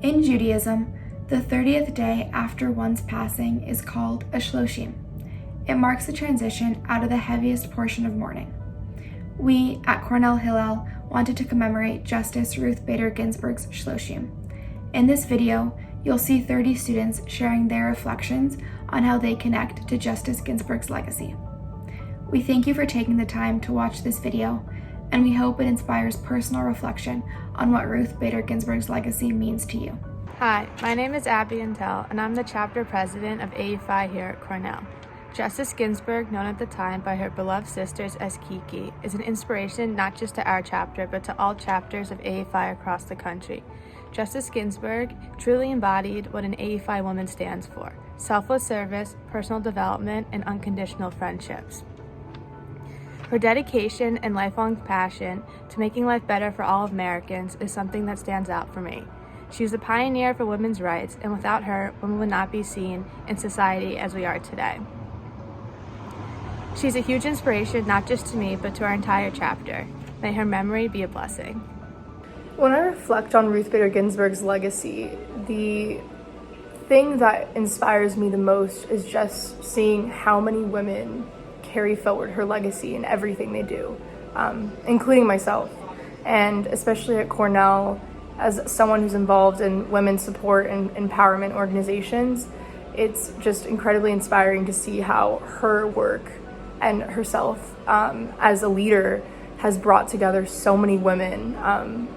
In Judaism, the 30th day after one's passing is called a shloshim. It marks the transition out of the heaviest portion of mourning. We, at Cornell Hillel, wanted to commemorate Justice Ruth Bader Ginsburg's shloshim. In this video, you'll see 30 students sharing their reflections on how they connect to Justice Ginsburg's legacy. We thank you for taking the time to watch this video, and we hope it inspires personal reflection on what Ruth Bader Ginsburg's legacy means to you. Hi, my name is Abby Intel, and I'm the chapter president of AEFI here at Cornell. Justice Ginsburg, known at the time by her beloved sisters as Kiki, is an inspiration not just to our chapter, but to all chapters of AEFI across the country. Justice Ginsburg truly embodied what an AEFI woman stands for: selfless service, personal development, and unconditional friendships. Her dedication and lifelong passion to making life better for all Americans is something that stands out for me. She was a pioneer for women's rights, and without her, women would not be seen in society as we are today. She's a huge inspiration not just to me, but to our entire chapter. May her memory be a blessing. When I reflect on Ruth Bader Ginsburg's legacy, the thing that inspires me the most is just seeing how many women carry forward her legacy in everything they do, including myself. And especially at Cornell, as someone who's involved in women's support and empowerment organizations, it's just incredibly inspiring to see how her work and herself as a leader has brought together so many women,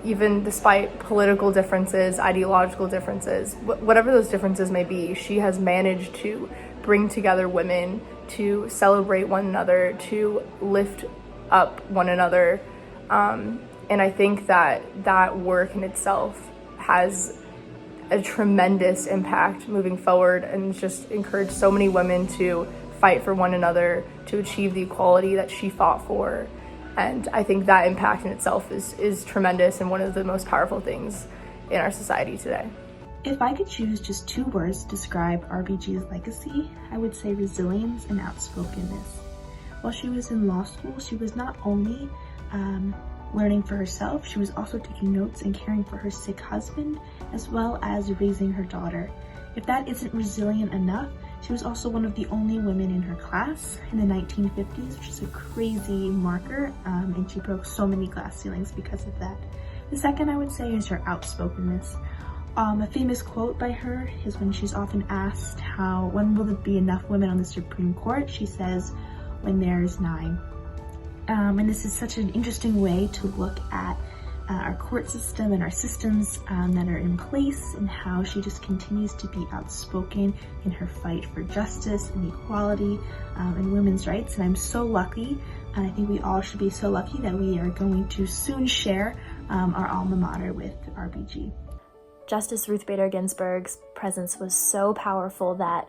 even despite political differences, ideological differences, whatever those differences may be. She has managed to bring together women to celebrate one another, to lift up one another. And I think that work in itself has a tremendous impact moving forward, and just encouraged so many women to fight for one another, to achieve the equality that she fought for. And I think that impact in itself is tremendous and one of the most powerful things in our society today. If I could choose just two words to describe RBG's legacy, I would say resilience and outspokenness. While she was in law school, she was not only learning for herself, she was also taking notes and caring for her sick husband, as well as raising her daughter. If that isn't resilient enough, she was also one of the only women in her class in the 1950s, which is a crazy marker, and she broke so many glass ceilings because of that. The second I would say is her outspokenness. A famous quote by her is when she's often asked when will there be enough women on the Supreme Court? She says, when there's 9. And this is such an interesting way to look at our court system and our systems that are in place, and how she just continues to be outspoken in her fight for justice and equality and women's rights. And I'm so lucky, and I think we all should be so lucky, that we are going to soon share our alma mater with RBG. Justice Ruth Bader Ginsburg's presence was so powerful that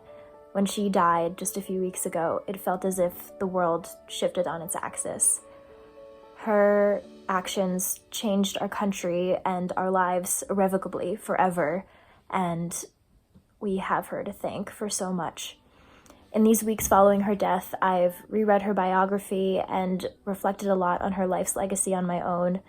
when she died just a few weeks ago, it felt as if the world shifted on its axis. Her actions changed our country and our lives irrevocably forever, and we have her to thank for so much. In these weeks following her death, I've reread her biography and reflected a lot on her life's legacy on my own.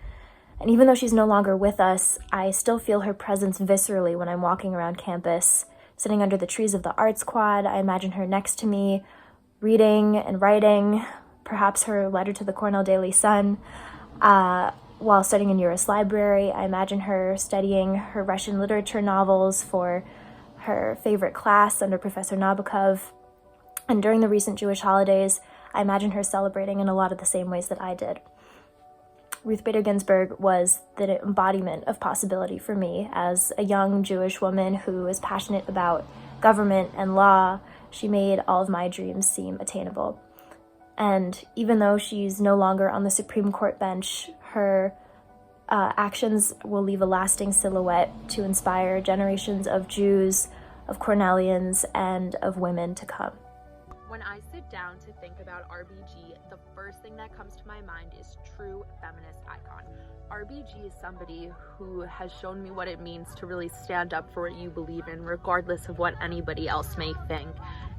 And even though she's no longer with us, I still feel her presence viscerally when I'm walking around campus. Sitting under the trees of the Arts Quad, I imagine her next to me, reading and writing, perhaps her letter to the Cornell Daily Sun. While studying in Uris Library, I imagine her studying her Russian literature novels for her favorite class under Professor Nabokov. And during the recent Jewish holidays, I imagine her celebrating in a lot of the same ways that I did. Ruth Bader Ginsburg was the embodiment of possibility for me as a young Jewish woman who is passionate about government and law. She made all of my dreams seem attainable. And even though she's no longer on the Supreme Court bench, her actions will leave a lasting silhouette to inspire generations of Jews, of Cornellians, and of women to come. When I sit down to think about RBG, the first thing that comes to my mind is true feminist icon. RBG is somebody who has shown me what it means to really stand up for what you believe in, regardless of what anybody else may think.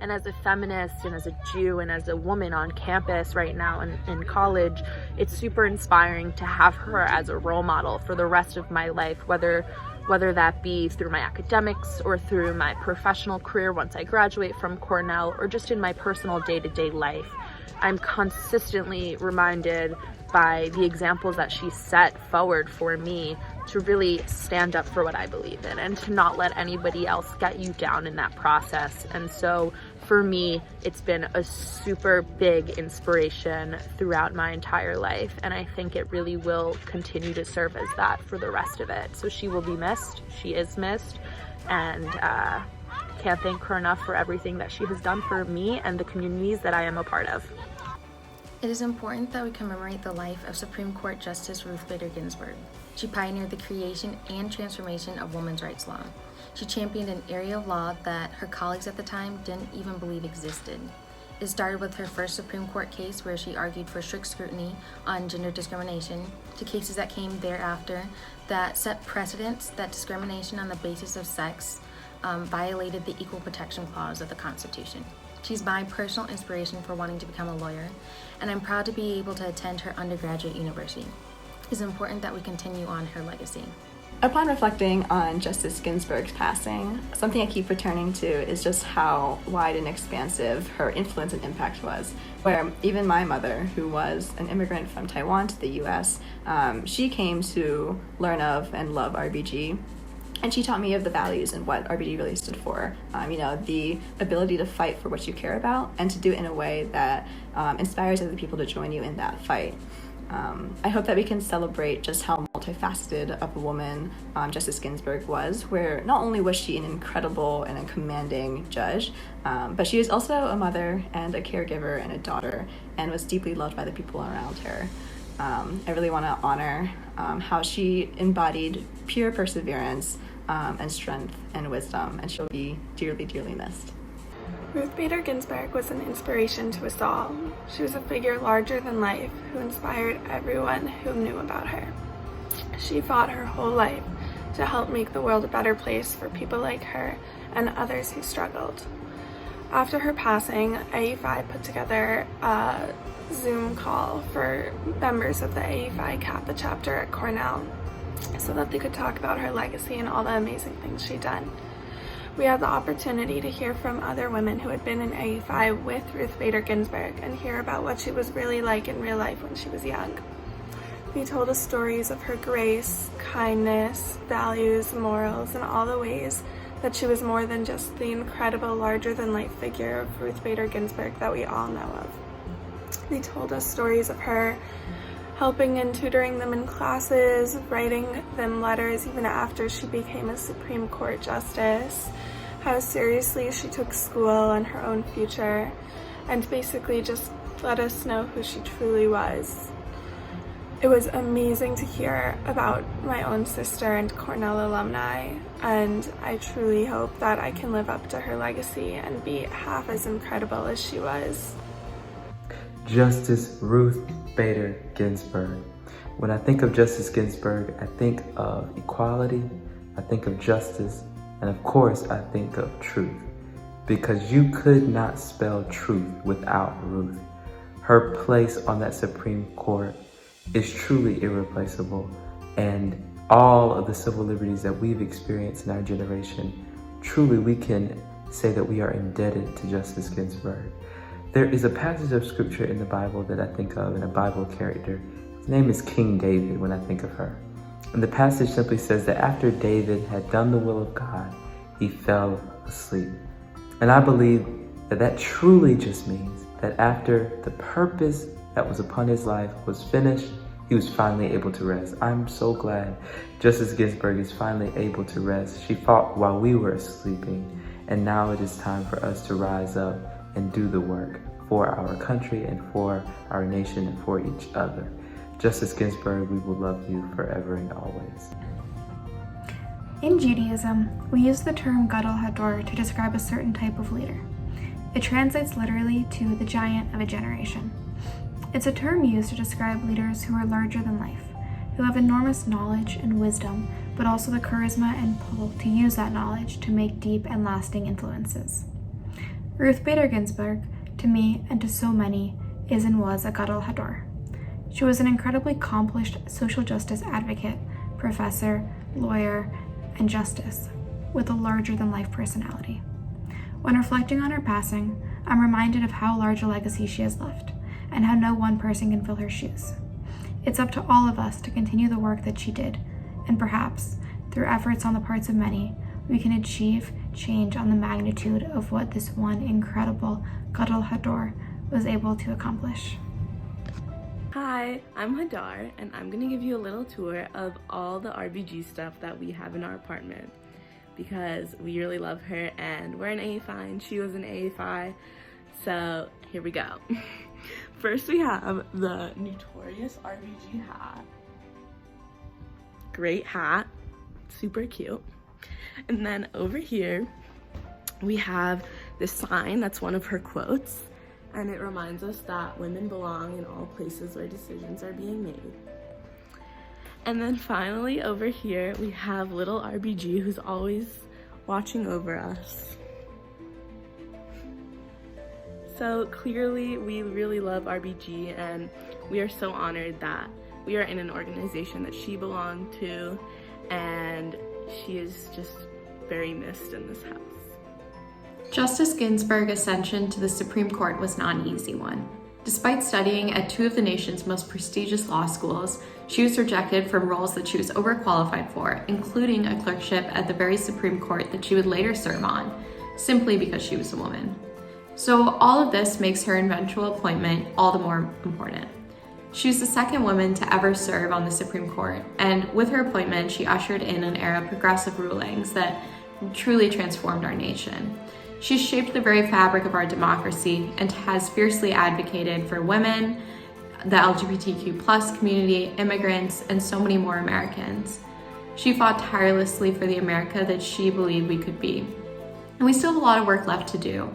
And as a feminist and as a Jew and as a woman on campus right now in college, it's super inspiring to have her as a role model for the rest of my life, whether whether that be through my academics or through my professional career once I graduate from Cornell, or just in my personal day-to-day life. I'm consistently reminded by the examples that she set forward for me to really stand up for what I believe in and to not let anybody else get you down in that process. And so for me, it's been a super big inspiration throughout my entire life, and I think it really will continue to serve as that for the rest of it. So she will be missed, she is missed, and can't thank her enough for everything that she has done for me and the communities that I am a part of. It is important that we commemorate the life of Supreme Court Justice Ruth Bader Ginsburg. She pioneered the creation and transformation of women's rights law. She championed an area of law that her colleagues at the time didn't even believe existed. It started with her first Supreme Court case where she argued for strict scrutiny on gender discrimination, to cases that came thereafter that set precedents that discrimination on the basis of sex violated the Equal Protection Clause of the Constitution. She's my personal inspiration for wanting to become a lawyer, and I'm proud to be able to attend her undergraduate university. It's important that we continue on her legacy. Upon reflecting on Justice Ginsburg's passing, something I keep returning to is just how wide and expansive her influence and impact was. Where even my mother, who was an immigrant from Taiwan to the US, she came to learn of and love RBG. And she taught me of the values and what RBG really stood for. The ability to fight for what you care about and to do it in a way that inspires other people to join you in that fight. I hope that we can celebrate just how multifaceted of a woman Justice Ginsburg was, where not only was she an incredible and a commanding judge, but she was also a mother and a caregiver and a daughter, and was deeply loved by the people around her. I really want to honor how she embodied pure perseverance and strength and wisdom, and she'll be dearly, dearly missed. Ruth Bader Ginsburg was an inspiration to us all. She was a figure larger than life who inspired everyone who knew about her. She fought her whole life to help make the world a better place for people like her and others who struggled. After her passing, AE5 put together a Zoom call for members of the AE5 Kappa chapter at Cornell so that they could talk about her legacy and all the amazing things she'd done. We had the opportunity to hear from other women who had been in AE5 with Ruth Bader Ginsburg and hear about what she was really like in real life when she was young. They told us stories of her grace, kindness, values, morals, and all the ways that she was more than just the incredible larger-than-life figure of Ruth Bader Ginsburg that we all know of. They told us stories of her helping and tutoring them in classes, writing them letters even after she became a Supreme Court justice, how seriously she took school and her own future, and basically just let us know who she truly was. It was amazing to hear about my own sister and Cornell alumni, and I truly hope that I can live up to her legacy and be half as incredible as she was. Justice Ruth Bader Ginsburg. When I think of Justice Ginsburg, I think of equality, I think of justice, and of course I think of truth. Because you could not spell truth without Ruth. Her place on that Supreme Court is truly irreplaceable, and all of the civil liberties that we've experienced in our generation, truly we can say that we are indebted to Justice Ginsburg. There is a passage of scripture in the Bible that I think of, in a Bible character. His name is King David when I think of her. And the passage simply says that after David had done the will of God, he fell asleep. And I believe that that truly just means that after the purpose that was upon his life was finished, he was finally able to rest. I'm so glad Justice Ginsburg is finally able to rest. She fought while we were sleeping, and now it is time for us to rise up and do the work for our country and for our nation and for each other. Justice Ginsburg, we will love you forever and always. In Judaism, we use the term Gadol Hador to describe a certain type of leader. It translates literally to the giant of a generation. It's a term used to describe leaders who are larger than life, who have enormous knowledge and wisdom, but also the charisma and pull to use that knowledge to make deep and lasting influences. Ruth Bader Ginsburg, to me and to so many, is and was a Gadol Hador. She was an incredibly accomplished social justice advocate, professor, lawyer, and justice with a larger-than-life personality. When reflecting on her passing, I'm reminded of how large a legacy she has left, and how no one person can fill her shoes. It's up to all of us to continue the work that she did, and perhaps, through efforts on the parts of many, we can achieve change on the magnitude of what this one incredible Gadol Hador was able to accomplish. Hi, I'm Hadar, and I'm going to give you a little tour of all the RBG stuff that we have in our apartment, because we really love her, and we're an AFI, and she was an AFI, so here we go. First, we have the notorious RBG hat. Great hat, super cute. And then over here, we have this sign that's one of her quotes, and it reminds us that women belong in all places where decisions are being made. And then finally, over here, we have little RBG, who's always watching over us. So clearly, we really love RBG, and we are so honored that we are in an organization that she belonged to, and she is just very missed in this house. Justice Ginsburg's ascension to the Supreme Court was not an easy one. Despite studying at two of the nation's most prestigious law schools, she was rejected from roles that she was overqualified for, including a clerkship at the very Supreme Court that she would later serve on, simply because she was a woman. So all of this makes her eventual appointment all the more important. She was the second woman to ever serve on the Supreme Court, and with her appointment, she ushered in an era of progressive rulings that truly transformed our nation. She's shaped the very fabric of our democracy and has fiercely advocated for women, the LGBTQ+ community, immigrants, and so many more Americans. She fought tirelessly for the America that she believed we could be. And we still have a lot of work left to do,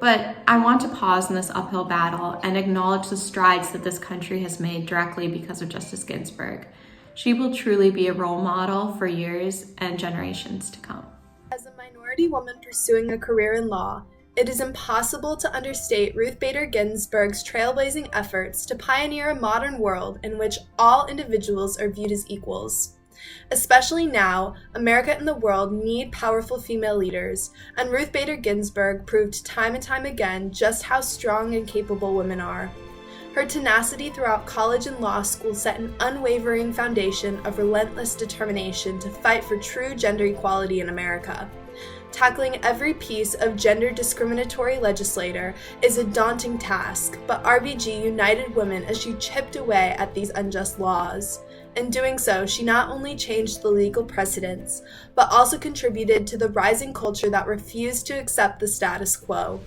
but I want to pause in this uphill battle and acknowledge the strides that this country has made directly because of Justice Ginsburg. She will truly be a role model for years and generations to come. As a minority woman pursuing a career in law, it is impossible to understate Ruth Bader Ginsburg's trailblazing efforts to pioneer a modern world in which all individuals are viewed as equals. Especially now, America and the world need powerful female leaders, and Ruth Bader Ginsburg proved time and time again just how strong and capable women are. Her tenacity throughout college and law school set an unwavering foundation of relentless determination to fight for true gender equality in America. Tackling every piece of gender discriminatory legislation is a daunting task, but RBG united women as she chipped away at these unjust laws. In doing so, she not only changed the legal precedents, but also contributed to the rising culture that refused to accept the status quo.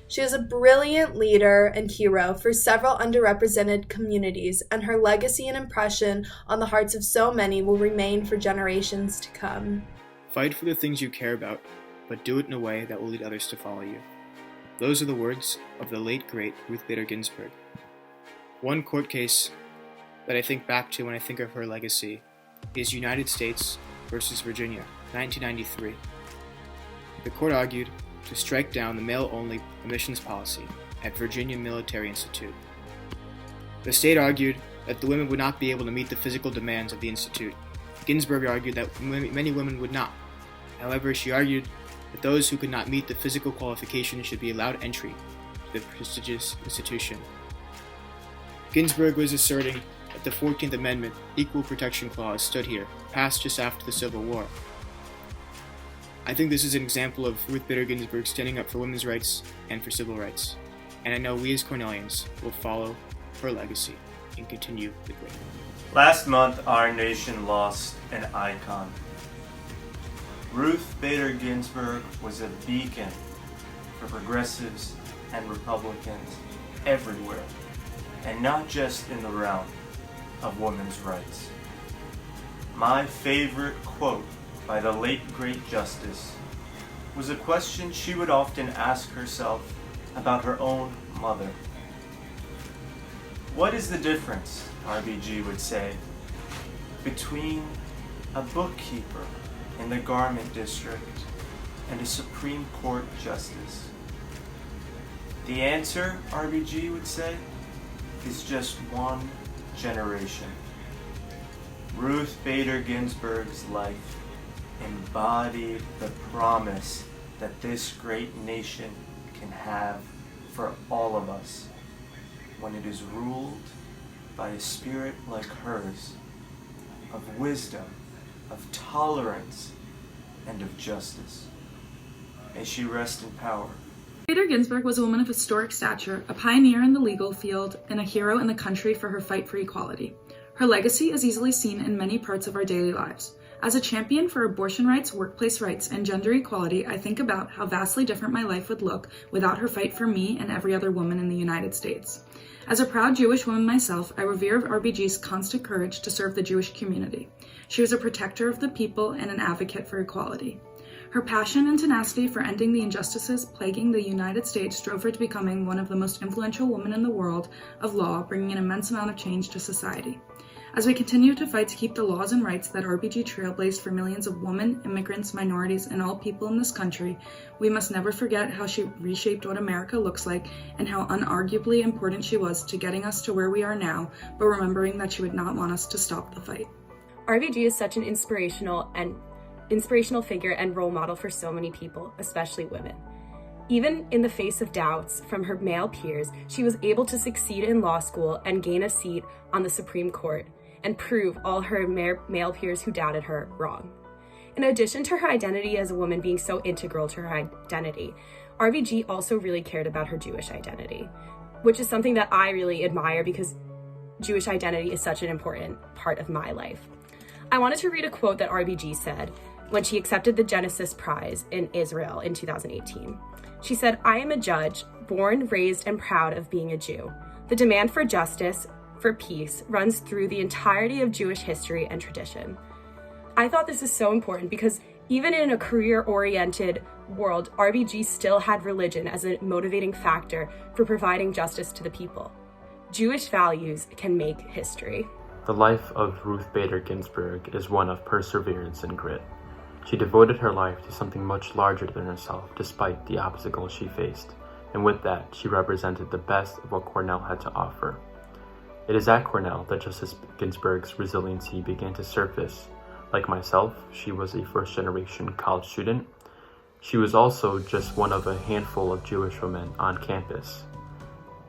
She is a brilliant leader and hero for several underrepresented communities, and her legacy and impression on the hearts of so many will remain for generations to come. Fight for the things you care about, but do it in a way that will lead others to follow you. Those are the words of the late, great Ruth Bader Ginsburg. One court case that I think back to when I think of her legacy is United States versus Virginia, 1993. The court argued to strike down the male-only admissions policy at Virginia Military Institute. The state argued that the women would not be able to meet the physical demands of the institute. Ginsburg argued that many women would not. However, she argued that those who could not meet the physical qualifications should be allowed entry to the prestigious institution. Ginsburg was asserting that the 14th Amendment Equal Protection Clause stood here, passed just after the Civil War. I think this is an example of Ruth Bader Ginsburg standing up for women's rights and for civil rights. And I know we as Cornellians will follow her legacy and continue the great. Last month, our nation lost an icon. Ruth Bader Ginsburg was a beacon for progressives and Republicans everywhere, and not just in the realm of women's rights. My favorite quote by the late great Justice was a question she would often ask herself about her own mother. What is the difference, RBG would say, between a bookkeeper in the garment district and a Supreme Court justice? The answer, RBG would say, is just one generation. Ruth Bader Ginsburg's life embodied the promise that this great nation can have for all of us when it is ruled by a spirit like hers, of wisdom, of tolerance, and of justice. May she rest in power. Bader Ginsburg was a woman of historic stature, a pioneer in the legal field, and a hero in the country for her fight for equality. Her legacy is easily seen in many parts of our daily lives. As a champion for abortion rights, workplace rights, and gender equality, I think about how vastly different my life would look without her fight for me and every other woman in the United States. As a proud Jewish woman myself, I revere RBG's constant courage to serve the Jewish community. She was a protector of the people and an advocate for equality. Her passion and tenacity for ending the injustices plaguing the United States drove her to becoming one of the most influential women in the world of law, bringing an immense amount of change to society. As we continue to fight to keep the laws and rights that RBG trailblazed for millions of women, immigrants, minorities, and all people in this country, we must never forget how she reshaped what America looks like and how unarguably important she was to getting us to where we are now, but remembering that she would not want us to stop the fight. RBG is such an inspirational figure and role model for so many people, especially women. Even in the face of doubts from her male peers, she was able to succeed in law school and gain a seat on the Supreme Court and prove all her male peers who doubted her wrong. In addition to her identity as a woman being so integral to her identity, RBG also really cared about her Jewish identity, which is something that I really admire because Jewish identity is such an important part of my life. I wanted to read a quote that RBG said when she accepted the Genesis Prize in Israel in 2018. She said, "I am a judge, born, raised, and proud of being a Jew. The demand for justice, for peace, runs through the entirety of Jewish history and tradition." I thought this is so important because even in a career-oriented world, RBG still had religion as a motivating factor for providing justice to the people. Jewish values can make history. The life of Ruth Bader Ginsburg is one of perseverance and grit. She devoted her life to something much larger than herself despite the obstacles she faced, and with that, she represented the best of what Cornell had to offer. It is at Cornell that Justice Ginsburg's resiliency began to surface. Like myself, she was a first-generation college student. She was also just one of a handful of Jewish women on campus.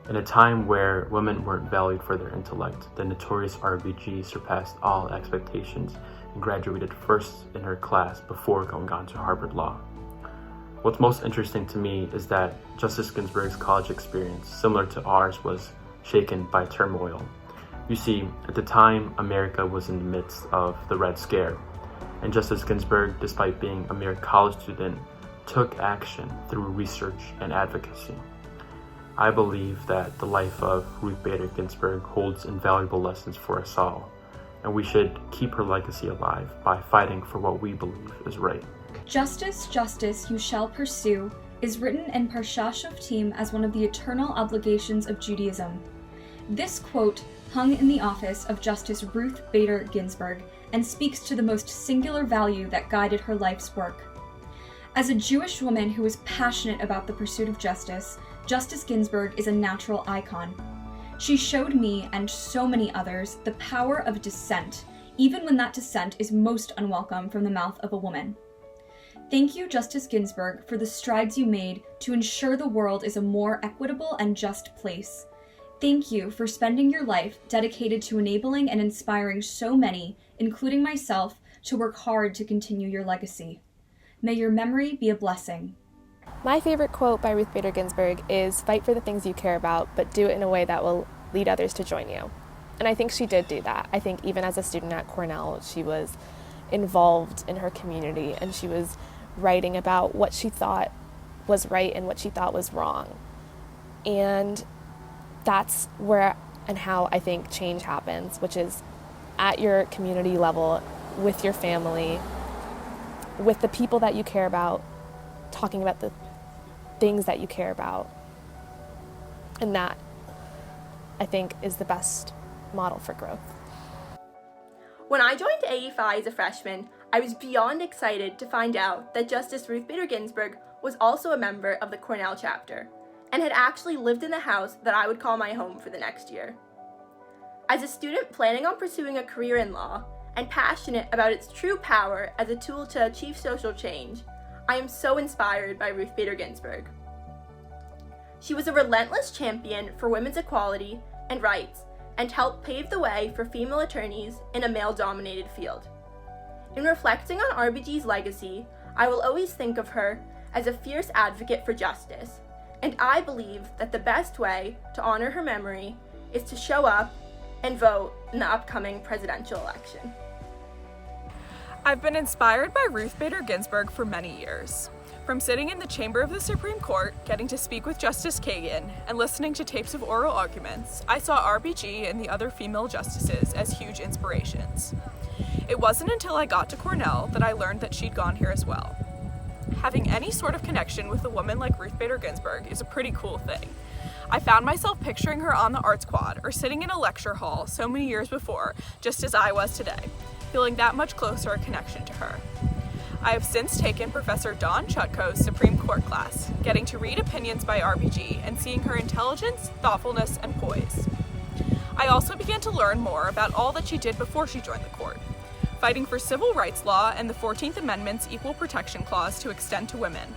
In a time where women weren't valued for their intellect, the notorious RBG surpassed all expectations and graduated first in her class before going on to Harvard Law. What's most interesting to me is that Justice Ginsburg's college experience, similar to ours, was shaken by turmoil. You see, at the time, America was in the midst of the Red Scare, and Justice Ginsburg, despite being a mere college student, took action through research and advocacy. I believe that the life of Ruth Bader Ginsburg holds invaluable lessons for us all, and we should keep her legacy alive by fighting for what we believe is right. Justice, justice, you shall pursue is written in Parshat Shoftim as one of the eternal obligations of Judaism. This quote hung in the office of Justice Ruth Bader Ginsburg and speaks to the most singular value that guided her life's work. As a Jewish woman who is passionate about the pursuit of justice, Justice Ginsburg is a natural icon. She showed me, and so many others, the power of dissent, even when that dissent is most unwelcome from the mouth of a woman. Thank you, Justice Ginsburg, for the strides you made to ensure the world is a more equitable and just place. Thank you for spending your life dedicated to enabling and inspiring so many, including myself, to work hard to continue your legacy. May your memory be a blessing. My favorite quote by Ruth Bader Ginsburg is, "Fight for the things you care about, but do it in a way that will lead others to join you." And I think she did do that. I think even as a student at Cornell, she was involved in her community and she was writing about what she thought was right and what she thought was wrong. And that's where and how I think change happens, which is at your community level, with your family, with the people that you care about, talking about the things that you care about. And that, I think, is the best model for growth. When I joined AE-Phi as a freshman, I was beyond excited to find out that Justice Ruth Bader Ginsburg was also a member of the Cornell chapter, and had actually lived in the house that I would call my home for the next year. As a student planning on pursuing a career in law, and passionate about its true power as a tool to achieve social change, I am so inspired by Ruth Bader Ginsburg. She was a relentless champion for women's equality and rights and helped pave the way for female attorneys in a male-dominated field. In reflecting on RBG's legacy, I will always think of her as a fierce advocate for justice, and I believe that the best way to honor her memory is to show up and vote in the upcoming presidential election. I've been inspired by Ruth Bader Ginsburg for many years. From sitting in the chamber of the Supreme Court, getting to speak with Justice Kagan, and listening to tapes of oral arguments, I saw RBG and the other female justices as huge inspirations. It wasn't until I got to Cornell that I learned that she'd gone here as well. Having any sort of connection with a woman like Ruth Bader Ginsburg is a pretty cool thing. I found myself picturing her on the Arts Quad or sitting in a lecture hall so many years before, just as I was today, feeling that much closer a connection to her. I have since taken Professor Dawn Chutko's Supreme Court class, getting to read opinions by RBG and seeing her intelligence, thoughtfulness, and poise. I also began to learn more about all that she did before she joined the court, fighting for civil rights law and the 14th Amendment's Equal Protection Clause to extend to women.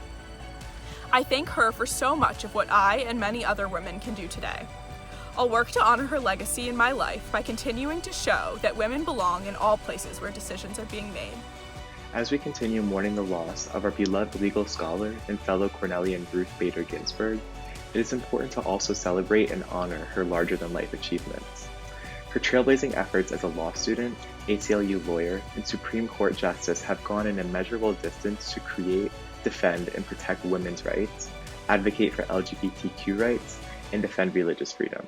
I thank her for so much of what I and many other women can do today. I'll work to honor her legacy in my life by continuing to show that women belong in all places where decisions are being made. As we continue mourning the loss of our beloved legal scholar and fellow Cornellian Ruth Bader Ginsburg, it is important to also celebrate and honor her larger-than-life achievements. Her trailblazing efforts as a law student, ACLU lawyer, and Supreme Court justice have gone an immeasurable distance to create, defend, and protect women's rights, advocate for LGBTQ rights, and defend religious freedom.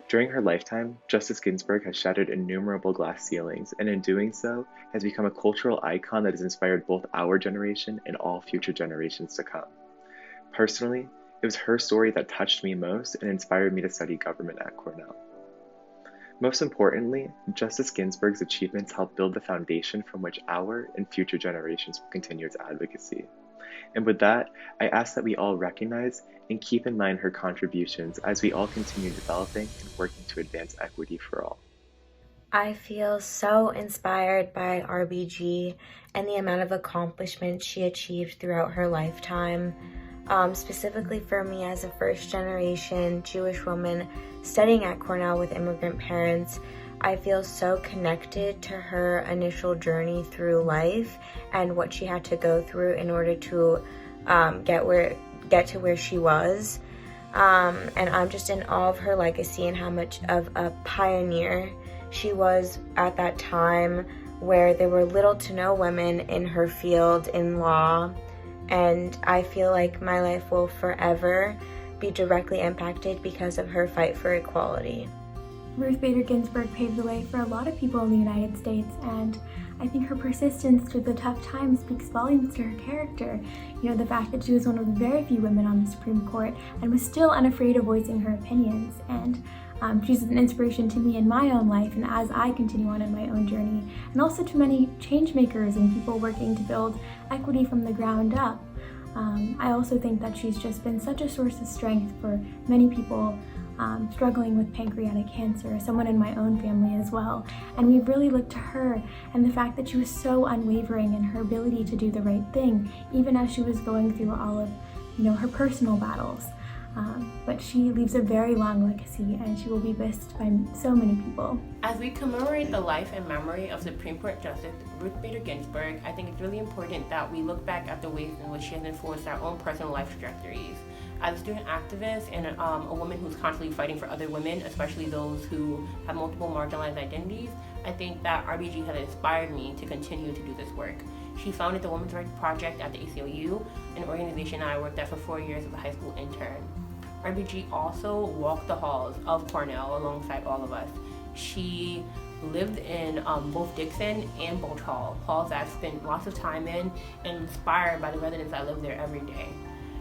During her lifetime, Justice Ginsburg has shattered innumerable glass ceilings, and in doing so, has become a cultural icon that has inspired both our generation and all future generations to come. Personally, it was her story that touched me most and inspired me to study government at Cornell. Most importantly, Justice Ginsburg's achievements helped build the foundation from which our and future generations will continue its advocacy. And with that, I ask that we all recognize and keep in mind her contributions as we all continue developing and working to advance equity for all. I feel so inspired by RBG and the amount of accomplishments she achieved throughout her lifetime. Specifically for me as a first-generation Jewish woman studying at Cornell with immigrant parents, I feel so connected to her initial journey through life and what she had to go through in order to get to where she was. And I'm just in awe of her legacy and how much of a pioneer she was at that time where there were little to no women in her field in law. And I feel like my life will forever be directly impacted because of her fight for equality. Ruth Bader Ginsburg paved the way for a lot of people in the United States, and I think her persistence through the tough times speaks volumes to her character. You know, the fact that she was one of the very few women on the Supreme Court and was still unafraid of voicing her opinions. And she's an inspiration to me in my own life and as I continue on in my own journey, and also to many change makers and people working to build equity from the ground up. I also think that she's just been such a source of strength for many people struggling with pancreatic cancer, someone in my own family as well. And we've really looked to her and the fact that she was so unwavering in her ability to do the right thing, even as she was going through all of, her personal battles. But she leaves a very long legacy, and she will be missed by so many people. As we commemorate the life and memory of Supreme Court Justice Ruth Bader Ginsburg, I think it's really important that we look back at the ways in which she has influenced our own personal life trajectories. As a student activist and a woman who's constantly fighting for other women, especially those who have multiple marginalized identities, I think that RBG has inspired me to continue to do this work. She founded the Women's Rights Project at the ACLU, an organization I worked at for 4 years as a high school intern. RBG also walked the halls of Cornell alongside all of us. She lived in both Dixon and Bulge Hall, halls that I spent lots of time in and inspired by the residents that live there every day.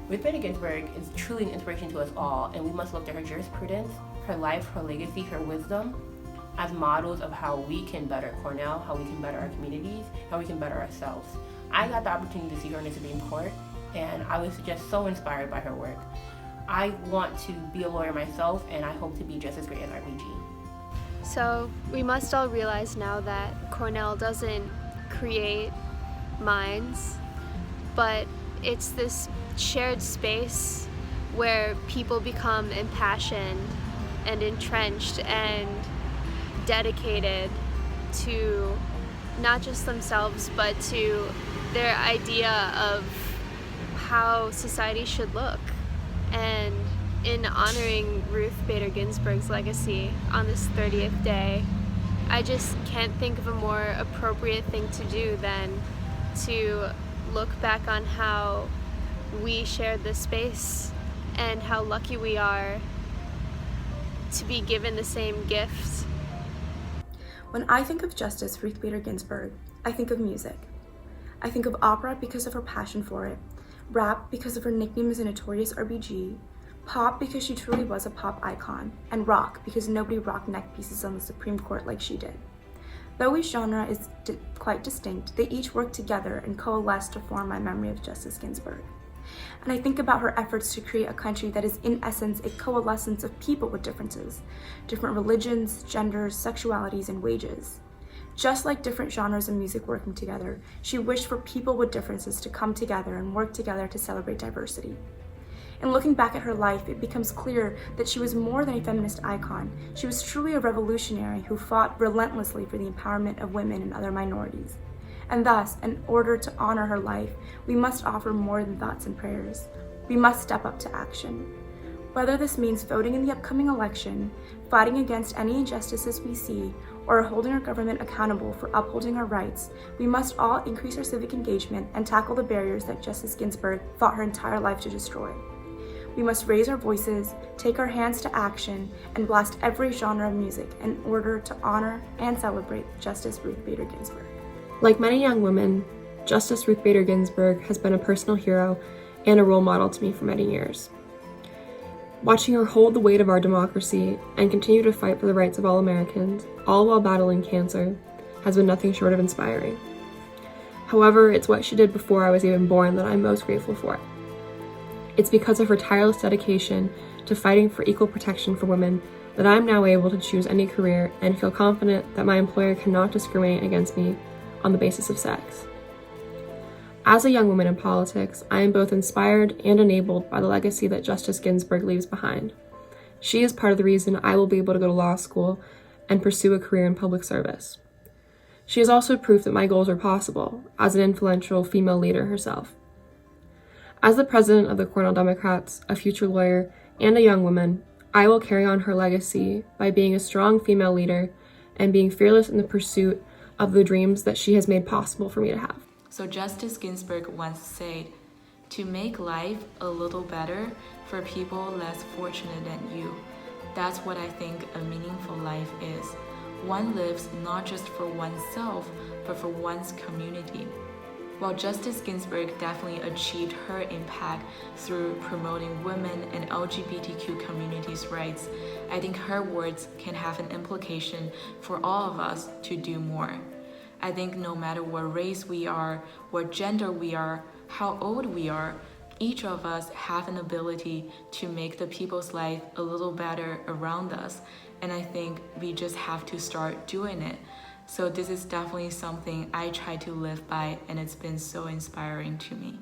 Ruth Bader Ginsburg is truly an inspiration to us all, and we must look to her jurisprudence, her life, her legacy, her wisdom as models of how we can better Cornell, how we can better our communities, how we can better ourselves. I got the opportunity to see her in the Supreme Court, and I was just so inspired by her work. I want to be a lawyer myself, and I hope to be just as great as RBG. So we must all realize now that Cornell doesn't create minds, but it's this shared space where people become impassioned and entrenched and dedicated to not just themselves, but to their idea of how society should look. And in honoring Ruth Bader Ginsburg's legacy on this 30th day, I just can't think of a more appropriate thing to do than to look back on how we shared this space and how lucky we are to be given the same gift. When I think of Justice Ruth Bader Ginsburg, I think of music. I think of opera because of her passion for it, rap because of her nickname as a notorious RBG, pop because she truly was a pop icon, and rock because nobody rocked neck pieces on the Supreme Court like she did. Though each genre is quite distinct, they each work together and coalesce to form my memory of Justice Ginsburg. And I think about her efforts to create a country that is in essence a coalescence of people with differences, different religions, genders, sexualities, and wages. Just like different genres of music working together, she wished for people with differences to come together and work together to celebrate diversity. In looking back at her life, it becomes clear that she was more than a feminist icon. She was truly a revolutionary who fought relentlessly for the empowerment of women and other minorities. And thus, in order to honor her life, we must offer more than thoughts and prayers. We must step up to action. Whether this means voting in the upcoming election, fighting against any injustices we see, or holding our government accountable for upholding our rights, we must all increase our civic engagement and tackle the barriers that Justice Ginsburg fought her entire life to destroy. We must raise our voices, take our hands to action, and blast every genre of music in order to honor and celebrate Justice Ruth Bader Ginsburg. Like many young women, Justice Ruth Bader Ginsburg has been a personal hero and a role model to me for many years. Watching her hold the weight of our democracy and continue to fight for the rights of all Americans, all while battling cancer, has been nothing short of inspiring. However, it's what she did before I was even born that I'm most grateful for. It's because of her tireless dedication to fighting for equal protection for women that I'm now able to choose any career and feel confident that my employer cannot discriminate against me on the basis of sex. As a young woman in politics, I am both inspired and enabled by the legacy that Justice Ginsburg leaves behind. She is part of the reason I will be able to go to law school and pursue a career in public service. She is also proof that my goals are possible as an influential female leader herself. As the president of the Cornell Democrats, a future lawyer, and a young woman, I will carry on her legacy by being a strong female leader and being fearless in the pursuit of the dreams that she has made possible for me to have. So Justice Ginsburg once said, "To make life a little better for people less fortunate than you." That's what I think a meaningful life is. One lives not just for oneself, but for one's community. While Justice Ginsburg definitely achieved her impact through promoting women and LGBTQ communities' rights, I think her words can have an implication for all of us to do more. I think no matter what race we are, what gender we are, how old we are, each of us have an ability to make the people's life a little better around us. And I think we just have to start doing it. So this is definitely something I try to live by, and it's been so inspiring to me.